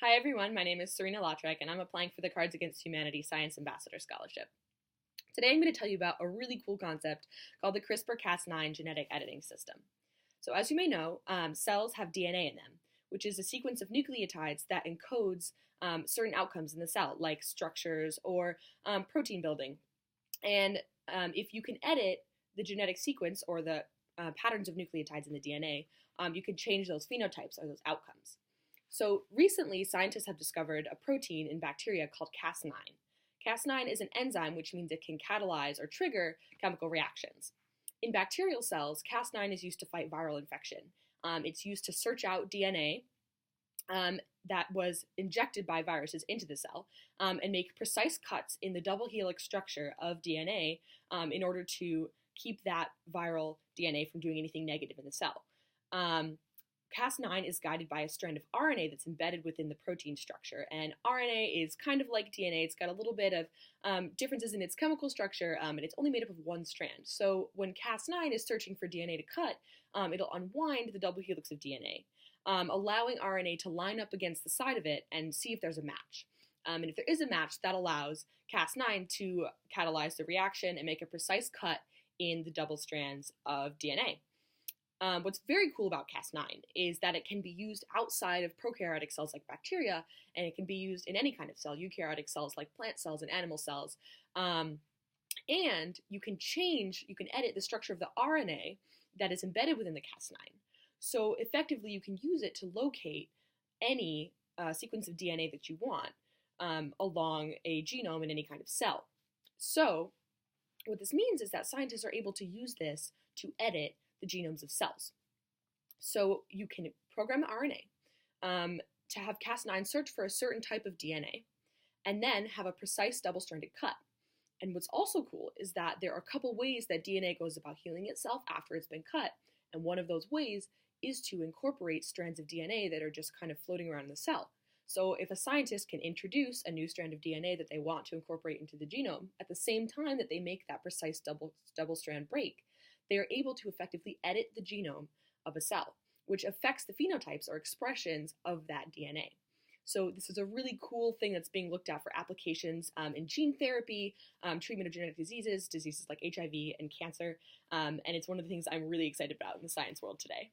Hi everyone, my name is Serena Lotreck and I'm applying for the Cards Against Humanity Science Ambassador Scholarship. Today I'm going to tell you about a really cool concept called the CRISPR-Cas9 genetic editing system. So as you may know, cells have DNA in them, which is a sequence of nucleotides that encodes certain outcomes in the cell, like structures or protein building. And if you can edit the genetic sequence or the patterns of nucleotides in the DNA, you can change those phenotypes or those outcomes. So recently, scientists have discovered a protein in bacteria called Cas9. Cas9 is an enzyme, which means it can catalyze or trigger chemical reactions. In bacterial cells, Cas9 is used to fight viral infection. It's used to search out DNA that was injected by viruses into the cell and make precise cuts in the double helix structure of DNA in order to keep that viral DNA from doing anything negative in the cell. Cas9 is guided by a strand of RNA that's embedded within the protein structure, and RNA is kind of like DNA. It's got a little bit of differences in its chemical structure, and it's only made up of one strand. So when Cas9 is searching for DNA to cut, it'll unwind the double helix of DNA, allowing RNA to line up against the side of it and see if there's a match. And if there is a match, that allows Cas9 to catalyze the reaction and make a precise cut in the double strands of DNA. What's very cool about Cas9 is that it can be used outside of prokaryotic cells like bacteria, and it can be used in any kind of cell, eukaryotic cells like plant cells and animal cells. And you can edit the structure of the RNA that is embedded within the Cas9. So effectively, you can use it to locate any sequence of DNA that you want along a genome in any kind of cell. So what this means is that scientists are able to use this to edit the genomes of cells. So you can program the RNA to have Cas9 search for a certain type of DNA and then have a precise double-stranded cut. And what's also cool is that there are a couple ways that DNA goes about healing itself after it's been cut, and one of those ways is to incorporate strands of DNA that are just kind of floating around in the cell. So if a scientist can introduce a new strand of DNA that they want to incorporate into the genome at the same time that they make that precise double-strand break, they are able to effectively edit the genome of a cell, which affects the phenotypes or expressions of that DNA. So this is a really cool thing that's being looked at for applications in gene therapy, treatment of genetic diseases like HIV and cancer, and it's one of the things I'm really excited about in the science world today.